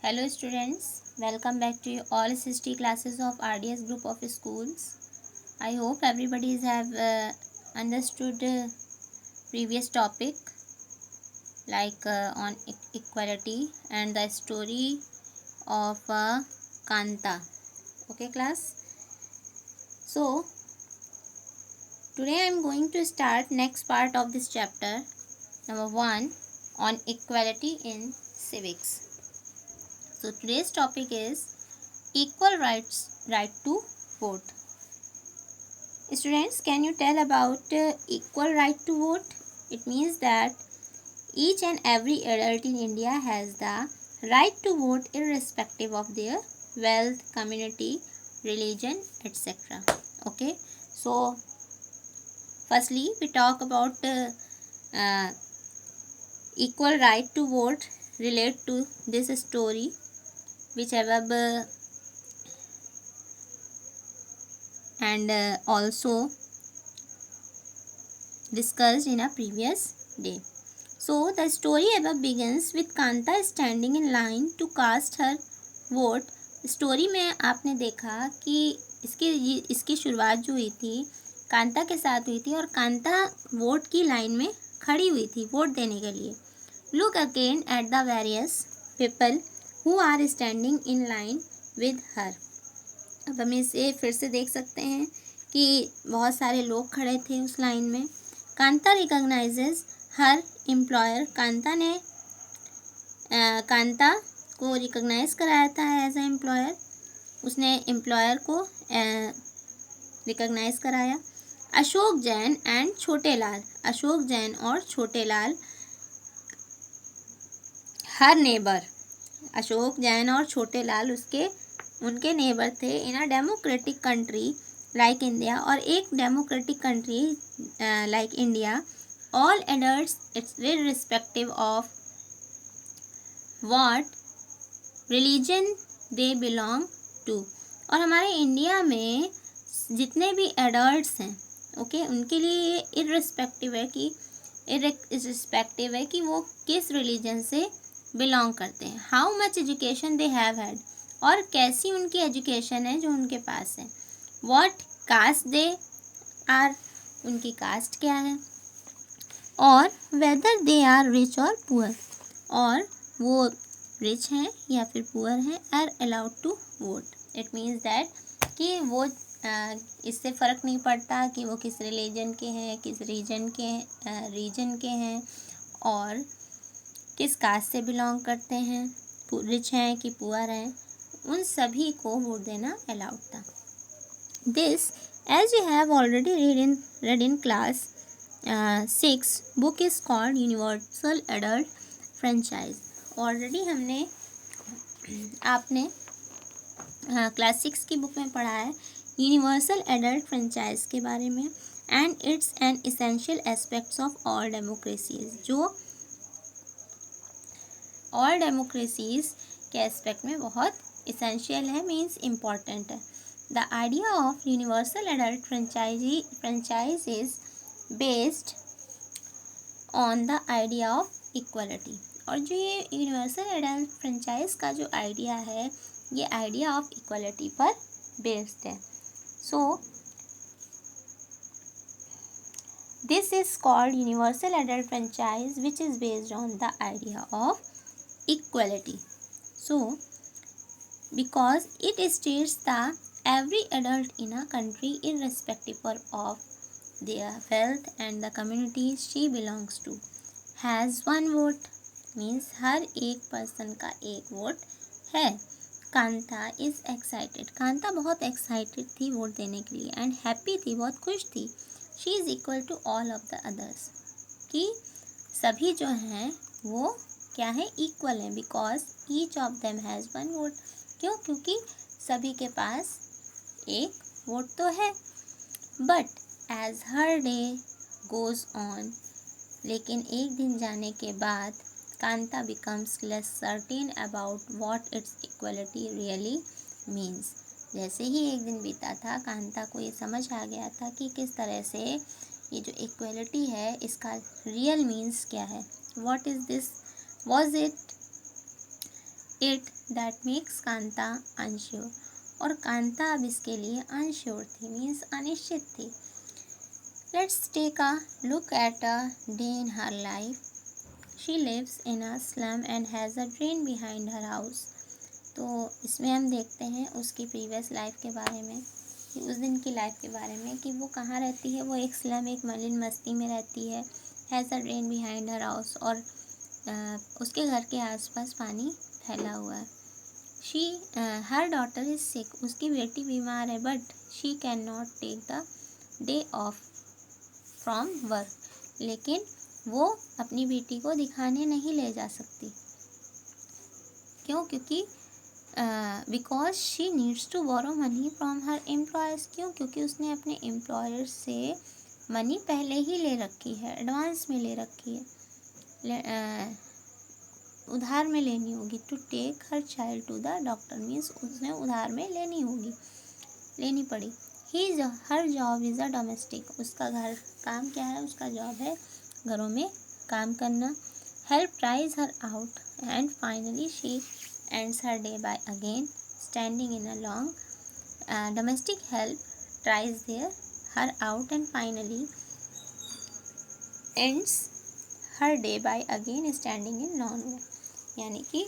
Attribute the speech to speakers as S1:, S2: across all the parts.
S1: Hello students, welcome back to all SST classes of RDS group of schools. I hope everybody have understood previous topic like on equality and the story of Kanta. Okay class. So today I am going to start next part of this chapter, number 1, on equality in civics. So today's topic is equal right to vote. Students, can you tell about equal right to vote? It means that each and every adult in India has the right to vote irrespective of their wealth, community, religion, etc. Okay, so firstly we talk about uh, equal right to vote relate to this story which above and also discussed in a previous day. So the story above begins with Kanta standing in line to cast her vote. Story में आपने देखा कि इसकी शुरुआत जो हुई थी कांता के साथ हुई थी और कांता वोट की लाइन में खड़ी हुई थी वोट देने के लिए. Look again at the various people who are standing in line with her. अब हम इसे फिर से देख सकते हैं कि बहुत सारे लोग खड़े थे उस लाइन में. कांता रिकॉग्नाइजेस हर एम्प्लॉयर. कांता ने कांता को रिकॉग्नाइज कराया था एज ए एम्प्लॉयर. उसने एम्प्लॉयर को रिकॉग्नाइज कराया. अशोक जैन एंड छोटे लाल. अशोक जैन और छोटे लाल हर नेबर. अशोक जैन और छोटे लाल उनके नेबर थे in a democratic country like India. और एक democratic country like India all adults it's irrespective of what religion they belong to. और हमारे इंडिया में जितने भी एडल्ट्स हैं ओके उनके लिए ये इर्रिस्पेक्टिव है कि वो किस रिलीजन से बिलोंग करते हैं. How much education they have had. और कैसी उनकी एजुकेशन है जो उनके पास है. What caste they are. उनकी कास्ट क्या है. और वेदर दे आर रिच और पुअर. और वो रिच हैं या फिर पुअर हैं are allowed to vote. It means that कि वो इससे फ़र्क नहीं पड़ता कि वो किस रिलीजन के हैं, किस रीजन के हैं और किस कास्ट से बिलोंग करते हैं, रिच हैं कि पुअर हैं, उन सभी को वोट देना अलाउड था. This as you have already read in class 6 book is called universal adult franchise. Already आपने क्लास 6 की बुक में पढ़ा है यूनिवर्सल एडल्ट फ्रेंचाइज के बारे में. And it's an essential aspects of all democracies. जो ऑल डेमोक्रेसीज के एस्पेक्ट में बहुत इसेंशियल है, मीन्स इम्पॉर्टेंट है. The idea of universal adult franchise is based on the idea of equality. और जो ये यूनिवर्सल एडल्ट फ्रेंचाइज का जो आइडिया है ये आइडिया ऑफ इक्वलिटी पर बेस्ड है. So this is called universal adult franchise which is based on the idea of equality. So because it states that every adult in a country irrespective of their wealth and the community she belongs to has one vote. means हर एक person का एक vote है. Kanta is excited. Kanta बहुत excited थी vote देने के लिए and happy थी, बहुत खुश थी. She is equal to all of the others. कि सभी जो हैं वो क्या है, इक्वल है. Because each of them has one vote. क्यों? क्योंकि सभी के पास एक वोट तो है. But as her day goes on. लेकिन एक दिन जाने के बाद Kanta becomes less certain about what its equality really means. जैसे ही एक दिन बीता था कांता को ये समझ आ गया था कि किस तरह से ये जो इक्वलिटी है इसका रियल मीन्स क्या है. What is this. Was it that makes Kanta unsure. और कांता अब इसके लिए अनश्योर थी, मीन्स अनिश्चित थी। Let's take a look at a day in her life. She lives in a slum and has a drain behind her house. तो इसमें हम देखते हैं उसकी प्रीवियस लाइफ के बारे में, कि उस दिन की लाइफ के बारे में, कि वो कहाँ रहती है। वो एक स्लम, एक मलिन बस्ती में रहती है। Has a drain behind her house, और उसके घर के आसपास पानी फैला हुआ है। She her daughter is sick, उसकी बेटी बीमार है, but she can not take the day off from work, लेकिन वो अपनी बेटी को दिखाने नहीं ले जा सकती। क्यों? क्योंकि because she needs to borrow money from her employers. क्यों? क्योंकि उसने अपने एम्प्लॉयर से मनी पहले ही ले रखी है, एडवांस में ले रखी है, उधार में लेनी होगी। To take her child to the doctor, means उसने उधार में लेनी पड़ी। Her job is a domestic, उसका घर काम क्या है? उसका जॉब है घरों में काम करना। Help tries her out and finally she ends her day by again standing in a long domestic help tries her out and finally ends her day by again standing in long, यानी कि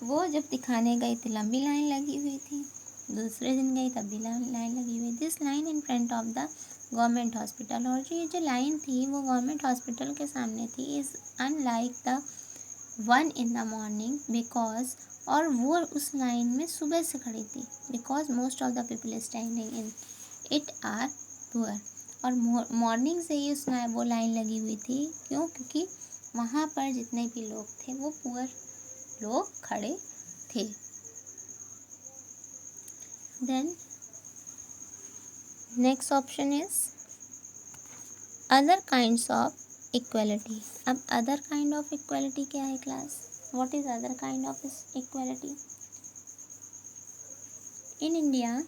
S1: वो जब दिखाने गई थी लंबी line लगी हुई थी, दूसरे दिन गई तब भी लाइन लगी हुई। This line in front of the government hospital, और जो लाइन थी वो गवर्नमेंट हॉस्पिटल के सामने थी। Is unlike the one in the morning because, और वो उस लाइन में सुबह से खड़ी थी। Because most of the people standing in it are poor, और मॉर्निंग से ही उसमें वो लाइन लगी हुई थी। क्यों? क्योंकि वहाँ पर जितने भी लोग थे वो पुअर लोग खड़े थे। Then next option is other kinds of equality. अब अदर काइंड ऑफ इक्वलिटी क्या है class? What is other kind of equality in India?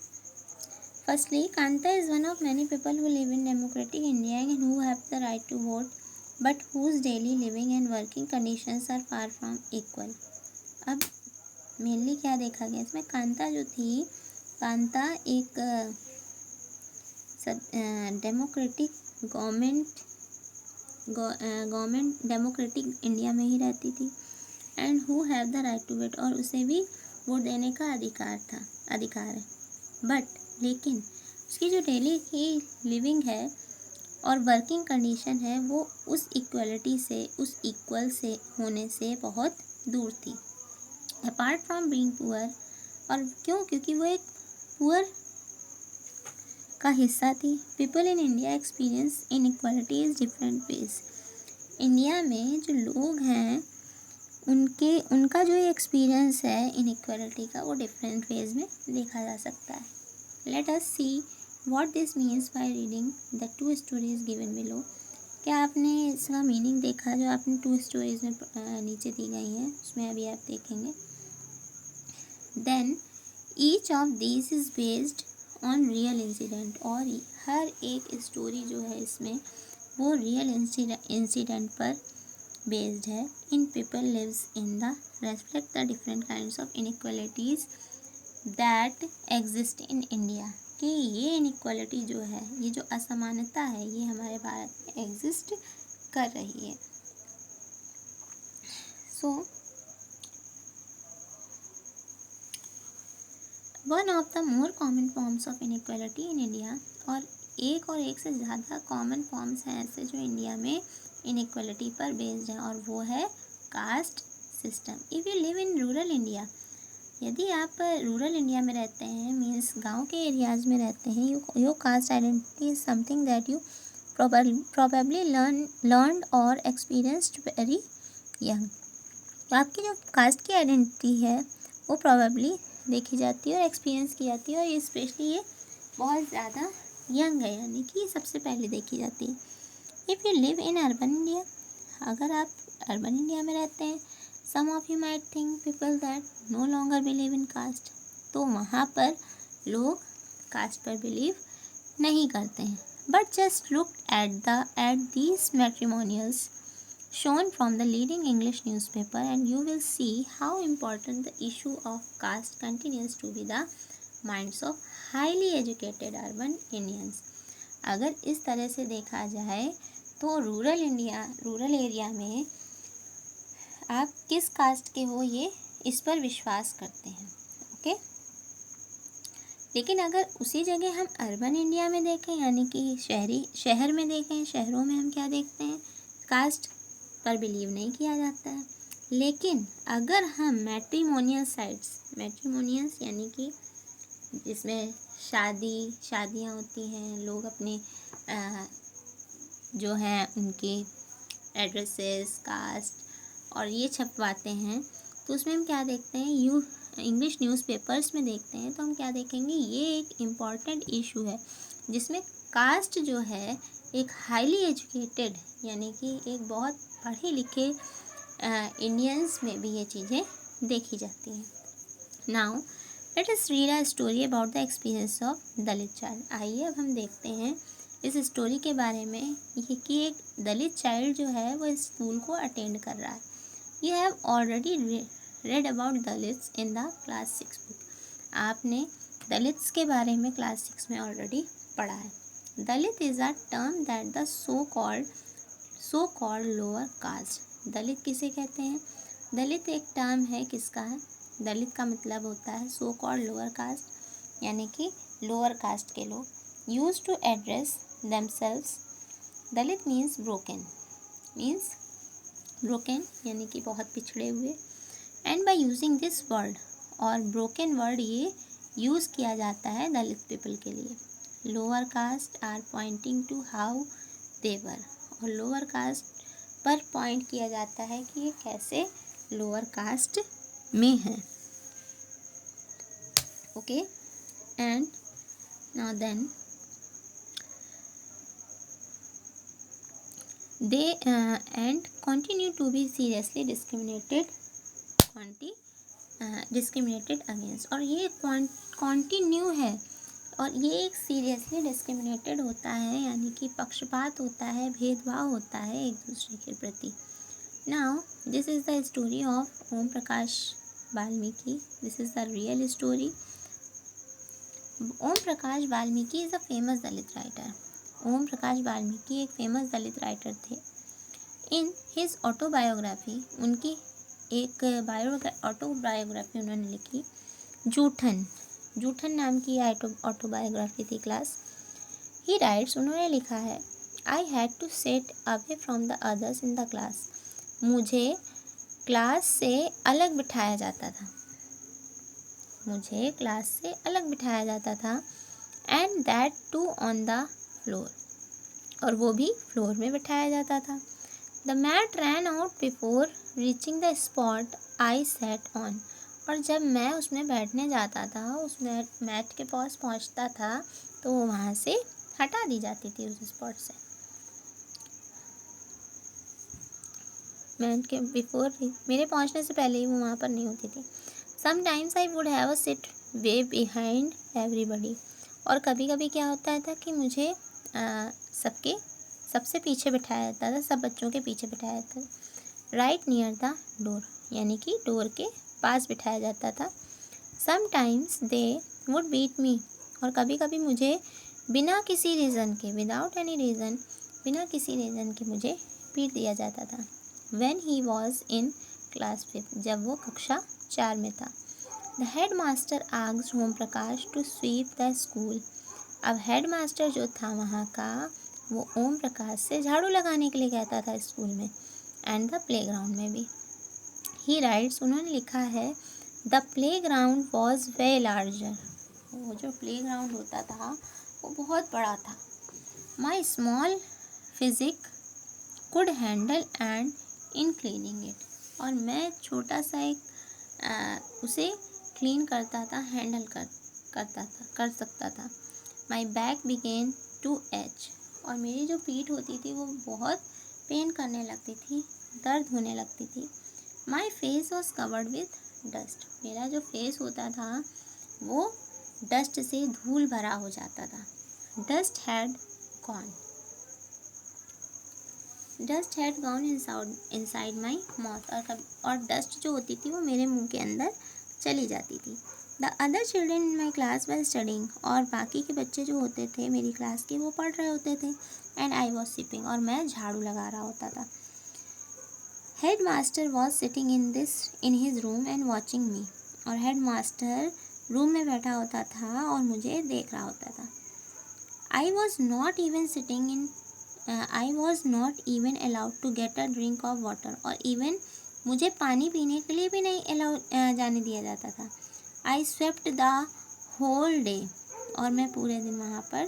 S1: Firstly, Kanta is one of many people who live in democratic India and who have the right to vote, but whose daily living and working conditions are far from equal. अब mainly क्या देखा गया इसमें? कांता जो थी, कांता एक democratic government democratic India में ही रहती थी, and who have the right to vote, और उसे भी वोट देने का अधिकार है। बट लेकिन उसकी जो डेली की लिविंग है और वर्किंग कंडीशन है वो उस इक्वलिटी से, उस इक्वल से होने से बहुत दूर थी। अपार्ट फ्रॉम बीइंग पुअर, और क्यों? क्योंकि वो एक पुअर का हिस्सा थी। People in India experience inequality is different ways. India में जो लोग हैं उनका जो एक्सपीरियंस है इनइक्वालिटी का, वो डिफरेंट वेज में देखा जा सकता है। Let us see what this means by reading the two stories given below. क्या आपने इसका मीनिंग देखा जो आपने 2 स्टोरीज में नीचे दी गई हैं, उसमें अभी आप देखेंगे। Then each of these is based on real incident, और हर एक स्टोरी जो है इसमें वो रियल इंसिडेंट पर बेस्ड है। In people lives in the reflect the different kinds of inequalities that exist in India, कि ये इनइक्वालिटी जो है, ये जो असमानता है, ये हमारे भारत में एग्जिस्ट कर रही है। So one of the more common forms of inequality in India, और एक से ज़्यादा कॉमन फॉर्म्स हैं ऐसे जो इंडिया में इनइक्वालिटी पर बेस्ड हैं, और वो है caste system. If you live in rural India, यदि आप रूरल इंडिया में रहते हैं, मीन्स गांव के एरियाज़ में रहते हैं, your cast identity is something that you probably learned और experienced very young। तो आपकी जो कास्ट की आइडेंटिटी है वो probably देखी जाती है और एक्सपीरियंस की जाती है, और ये स्पेशली ये बहुत ज़्यादा यंग है, यानी कि सबसे पहले देखी जाती है। If you live in urban India, अगर आप अर्बन इंडिया में रहते हैं, some of you might think people that no longer believe in caste, तो वहाँ पर लोग कास्ट पर बिलीव नहीं करते हैं। But just look at these matrimonials, shown from the leading English newspaper, and you will see how important the issue of caste continues to be the minds of highly educated urban Indians. अगर इस तरह से देखा जाए तो rural area में आप किस कास्ट के हो ये इस पर विश्वास करते हैं, ओके। लेकिन अगर उसी जगह हम अर्बन इंडिया में देखें, यानी कि शहर में देखें, शहरों में हम क्या देखते हैं, कास्ट पर बिलीव नहीं किया जाता है। लेकिन अगर हम मैट्रिमोनियस यानी कि जिसमें शादियाँ होती हैं, लोग अपने जो हैं उनके एड्रेसेस, कास्ट और ये छपवाते हैं, तो उसमें हम क्या देखते हैं, इंग्लिश न्यूज़पेपर्स में देखते हैं तो हम क्या देखेंगे, ये एक इम्पॉर्टेंट इशू है जिसमें कास्ट जो है एक हाईली एजुकेटेड यानी कि एक बहुत पढ़े लिखे इंडियंस में भी ये चीज़ें देखी जाती हैं। Now let us read a story about the experience of Dalit child. आइए अब हम देखते हैं इस स्टोरी के बारे में, ये कि एक दलित चाइल्ड जो है वो स्कूल को अटेंड कर रहा है। You have already read about Dalits in the class 6 book. आपने दलित्स के बारे में क्लास 6 में ऑलरेडी पढ़ा है। Dalit is a term that the so called lower caste. Dalit किसे कहते हैं? दलित एक टर्म है, किसका है? दलित का मतलब होता है सो कॉल्ड लोअर कास्ट, यानी कि लोअर कास्ट के लोग। Use to address themselves. Dalit means broken यानी कि बहुत पिछड़े हुए। And by using this word, और ब्रोकन वर्ड ये यूज़ किया जाता है दलित पीपल के लिए। Lower caste are pointing to how they were, और लोअर कास्ट पर पॉइंट किया जाता है कि ये कैसे लोअर कास्ट में है, okay. And now then they and continue to be seriously discriminated against। और ये कॉन्टिन्यू है और ये एक सीरियसली डिस्क्रिमिनेटेड होता है, यानी कि पक्षपात होता है, भेदभाव होता है एक दूसरे के प्रति। Now this is the story of Om Prakash Valmiki. This is the real story. Om Prakash Valmiki is a famous Dalit writer. Om Prakash Valmiki एक फेमस दलित राइटर थे। इन हिज ऑटोबायोग्राफी, उनकी एक ऑटोबायोग्राफी उन्होंने लिखी। जूठन नाम की ऑटोबायोग्राफी थी। क्लास ही राइट्स, उन्होंने लिखा है, I had to sat away from the others in the class. मुझे क्लास से अलग बिठाया जाता था। And that too on the floor, और वो भी फ्लोर में बिठाया जाता था। The mat ran out before reaching the spot I sat on, और जब मैं उसमें बैठने जाता था, उस मैट के पास पहुंचता था, तो वो वहाँ से हटा दी जाती थी उस स्पॉट से। मैट के बिफोर, मेरे पहुंचने से पहले ही वो वहाँ पर नहीं होती थी। Sometimes I would have a sit way behind everybody, और कभी कभी क्या होता था कि मुझे सबसे पीछे बिठाया जाता था, सब बच्चों के पीछे बिठाया जाता था। राइट नियर द डोर, यानी कि डोर के पास बिठाया जाता था। Sometimes they would beat me, और कभी कभी मुझे बिना किसी रीज़न के, विदाउट एनी रीज़न, बिना किसी रीज़न के मुझे पीट दिया जाता था। When he was in class 5, जब वो कक्षा 4 में था। The headmaster asked Om Prakash to sweep the school. अब हेड मास्टर जो था वहाँ का, वो ओम प्रकाश से झाड़ू लगाने के लिए कहता था स्कूल में, एंड द प्ले ग्राउंड में भी। ही राइट्स, उन्होंने लिखा है, the play ground was way larger. वो जो प्ले ग्राउंड होता था वो बहुत बड़ा था। My small physique could handle and in cleaning it, और मैं छोटा सा एक उसे क्लीन करता था, हैंडल कर सकता था। My back began to ache, और मेरी जो पीठ होती थी वो बहुत पेन करने लगती थी, दर्द होने लगती थी। My face was covered with dust, मेरा जो फेस होता था वो डस्ट से धूल भरा हो जाता था। Dust had gone. Dust had gone inside my mouth, और डस्ट जो होती थी वो मेरे मुंह के अंदर चली जाती थी। The other children in my class were studying, और बाकी के बच्चे जो होते थे मेरी क्लास के वो पढ़ रहे होते थे। एंड आई वॉज स्वीपिंग, और मैं झाड़ू लगा रहा होता था। Head master was sitting in his room and watching मी, और हेड मास्टर रूम में बैठा होता था और मुझे देख रहा होता था। I was not even allowed to get a drink of water, और इवन मुझे पानी पीने के लिए भी नहीं जाने दिया जाता था। आई स्वेप्ट द होल डे, और मैं पूरे दिन वहाँ पर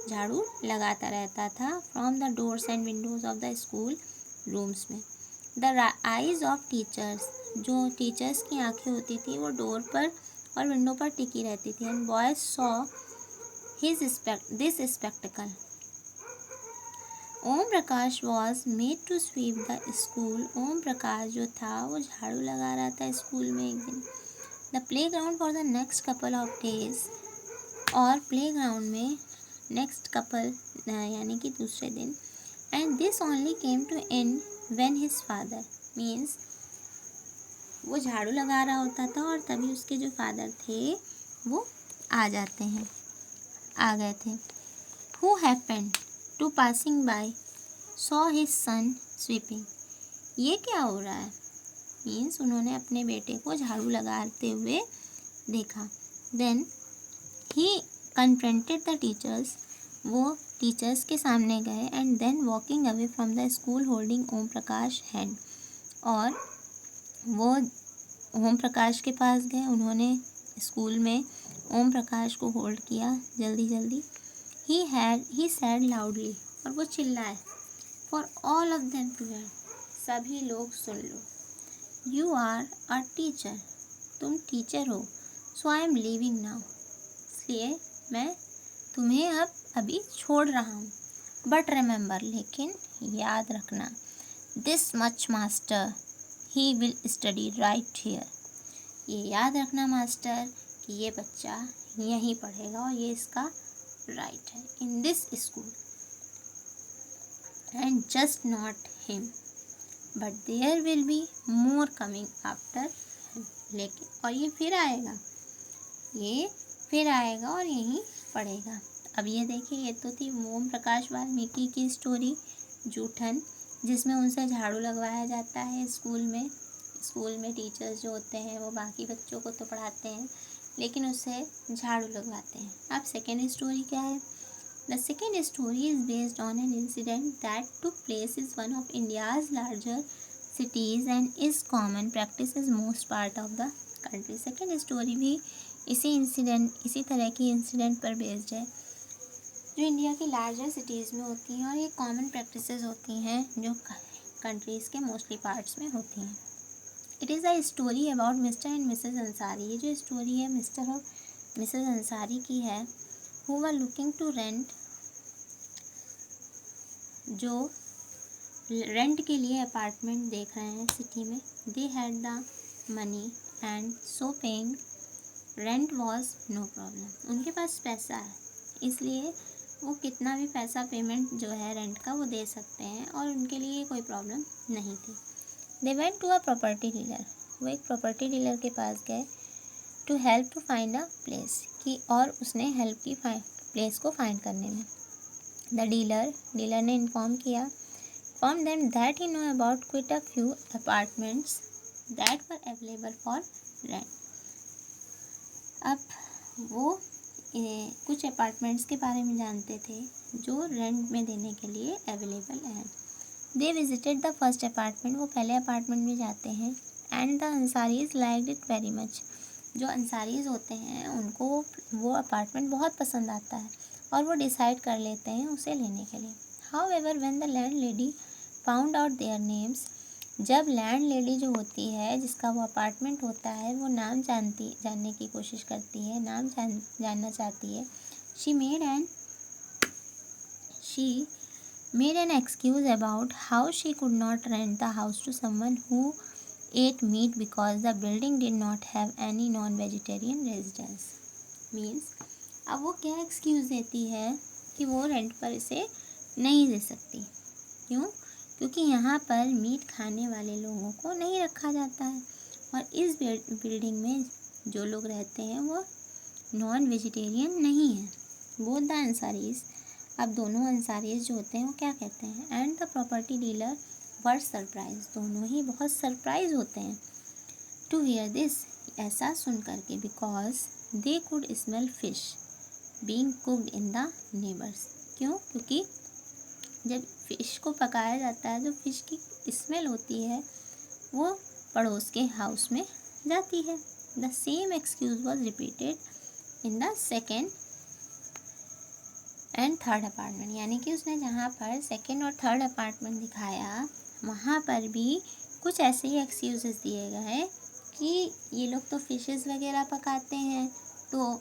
S1: झाड़ू लगाता रहता था। From the doors and Windows of the school rooms में। द आइज़ ऑफ टीचर्स, जो टीचर्स की आंखें होती थी वो डोर पर और विंडो पर टिकी रहती थी। And boys saw this spectacle. Om Prakash was made to sweep the school, Om Prakash जो था वो झाड़ू लगा रहा था स्कूल में एक दिन। The playground for the next couple of days, और प्ले ग्राउंड में नेक्स्ट कपल यानी कि दूसरे दिन। And this only came to end when his father, means वो झाड़ू लगा रहा होता था और तभी उसके जो फादर थे वो आ गए थे। Who happened to passing by saw his son sweeping, ये क्या हो रहा है, मीन्स उन्होंने अपने बेटे को झाड़ू लगाते हुए देखा। Then he confronted the teachers, वो टीचर्स के सामने गए। And then walking away from the school holding Om Prakash hand, और वो ओम प्रकाश के पास गए, उन्होंने स्कूल में ओम प्रकाश को होल्ड किया जल्दी जल्दी। ही सैड लाउडली, और वो चिल्लाए। For all of them to hear, सभी लोग सुन लो। यू आर अ टीचर, तुम टीचर हो। So I am leaving now, इसलिए मैं तुम्हें अभी छोड़ रहा हूँ। बट रिमेंबर, लेकिन याद रखना, this much master he will study right here, ये याद रखना मास्टर कि ये बच्चा यहीं पढ़ेगा और ये इसका राइट है, in this school. And just not him but there will be more coming after him, लेकिन और ये फिर आएगा और यहीं पढ़ेगा। अब ये देखिए, ये तो थी ओम प्रकाश वाल्मीकि की स्टोरी जूठन, जिसमें उनसे झाड़ू लगवाया जाता है स्कूल में टीचर्स जो होते हैं वो बाकी बच्चों को तो पढ़ाते हैं लेकिन उससे झाड़ू लगवाते हैं। अब सेकेंड स्टोरी क्या है? The second story is based on an incident that took place is one of India's larger cities and is common practice is most part of the country. Second story भी इसी तरह की incident पर based है जो India की larger cities में होती हैं और ये कॉमन प्रैक्टिसेस होती हैं जो कंट्रीज़ के मोस्टली पार्ट्स में होती हैं। It is a story about mister and Mrs Ansari. ये जो स्टोरी है मिस्टर और मिसेस अंसारी की है, who were looking to rent, जो रेंट के लिए अपार्टमेंट देख रहे हैं सिटी में। They had the money and so paying rent was no problem. उनके पास पैसा है इसलिए वो कितना भी पैसा पेमेंट जो है रेंट का वो दे सकते हैं और उनके लिए कोई प्रॉब्लम नहीं थी। They went to a property dealer, वो एक प्रॉपर्टी डीलर के पास गए to help to find a place की, और उसने हेल्प की प्लेस को फाइंड करने में। द डीलर ने inform them that he know about quit a few apartments that were available for rent. अब वो कुछ अपार्टमेंट्स के बारे में जानते थे जो रेंट में देने के लिए अवेलेबल हैं। They visited the first apartment, वो पहले अपार्टमेंट में जाते हैं। And the Ansaris liked it very much, जो अंसारीज होते हैं उनको वो अपार्टमेंट बहुत पसंद आता है और वो डिसाइड कर लेते हैं उसे लेने के लिए। How ever when the land lady found out their names, जब लैंड लेडी जो होती है जिसका वो अपार्टमेंट होता है वो नाम जानने की कोशिश करती है, नाम जानना चाहती है। She made an excuse about how she could not rent the house to someone who ate meat because the building did not have any non-vegetarian residents. Means अब वो क्या एक्सक्यूज़ देती है कि वो रेंट पर इसे नहीं दे सकती। क्यों? क्योंकि यहाँ पर मीट खाने वाले लोगों को नहीं रखा जाता है। और इस बिल्डिंग में जो लोग रहते हैं वो नॉन वेजिटेरियन नहीं है। बोथ द अंसारीज, अब दोनों अंसारीज जो होते हैं वो क्या कहते हैं, and the property dealer were surprise, दोनों ही बहुत सरप्राइज होते हैं टू हियर दिस, ऐसा सुन करके, because they could smell fish being cooked in the neighbours. क्यों? क्योंकि जब फिश को पकाया जाता है जो फिश की स्मेल होती है वो पड़ोस के हाउस में जाती है। The same excuse was repeated in the second and third apartment, यानी कि उसने जहाँ पर सेकेंड और थर्ड अपार्टमेंट दिखाया वहाँ पर भी कुछ ऐसे ही एक्सक्यूजेस दिए गए कि ये लोग तो फिशेस वगैरह पकाते हैं तो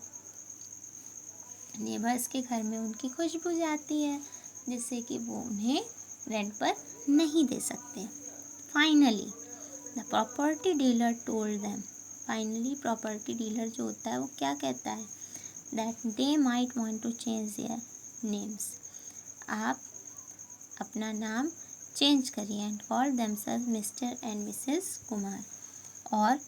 S1: नेबर्स के घर में उनकी खुशबू जाती है जिससे कि वो उन्हें रेंट पर नहीं दे सकते। Finally the property dealer told them, finally property dealer जो होता है वो क्या कहता है, that they might want to change their names, आप अपना नाम चेंज करिए and call themselves Mr and Mrs Kumar, और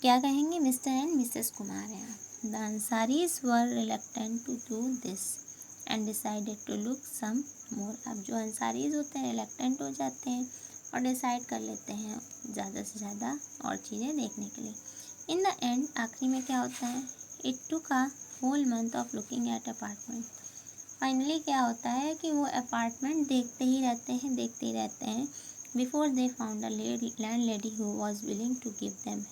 S1: क्या कहेंगे, मिस्टर एंड मिसेस कुमार हैं। The Ansaris were reluctant to do this and decided to look some more, अब जो अंसारीज होते हैं रिलक्टेंट हो जाते हैं और डिसाइड कर लेते हैं ज़्यादा से ज़्यादा और चीज़ें देखने के लिए। इन द एंड, आखिरी में क्या होता है, it took a whole month of looking at apartment, finally क्या होता है कि वो अपार्टमेंट देखते ही रहते हैं before they found a landlady who was willing to give them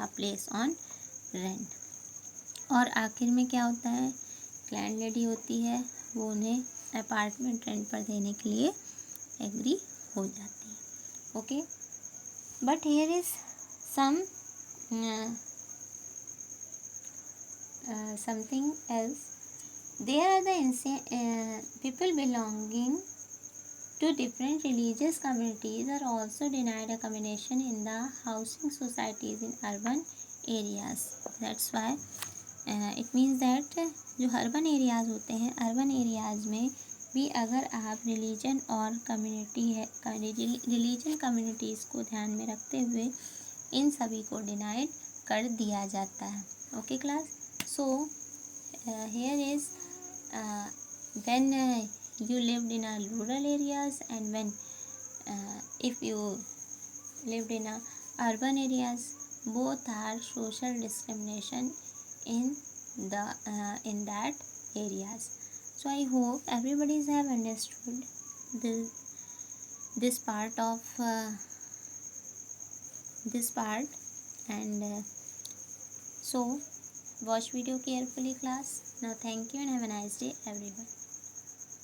S1: a place on rent, और आखिर में क्या होता है, लैंड लेडी होती है वो उन्हें अपार्टमेंट रेंट पर देने के लिए एग्री हो जाती है। Okay, but here is some something else, there are the people belonging to different religious communities are also denied accommodation in the housing societies in urban areas, that's why it means that जो urban areas होते हैं, urban areas में भी अगर आप religion और community है, religion communities को ध्यान में रखते हुए इन सभी को डिनाइड कर दिया जाता है। Okay class, so here is when you lived in a rural areas and when if you lived in a urban areas, both are social discrimination in the in that areas. So I hope everybody have understood this part of this part, and so watch video carefully class. Now thank you and have a nice day everyone.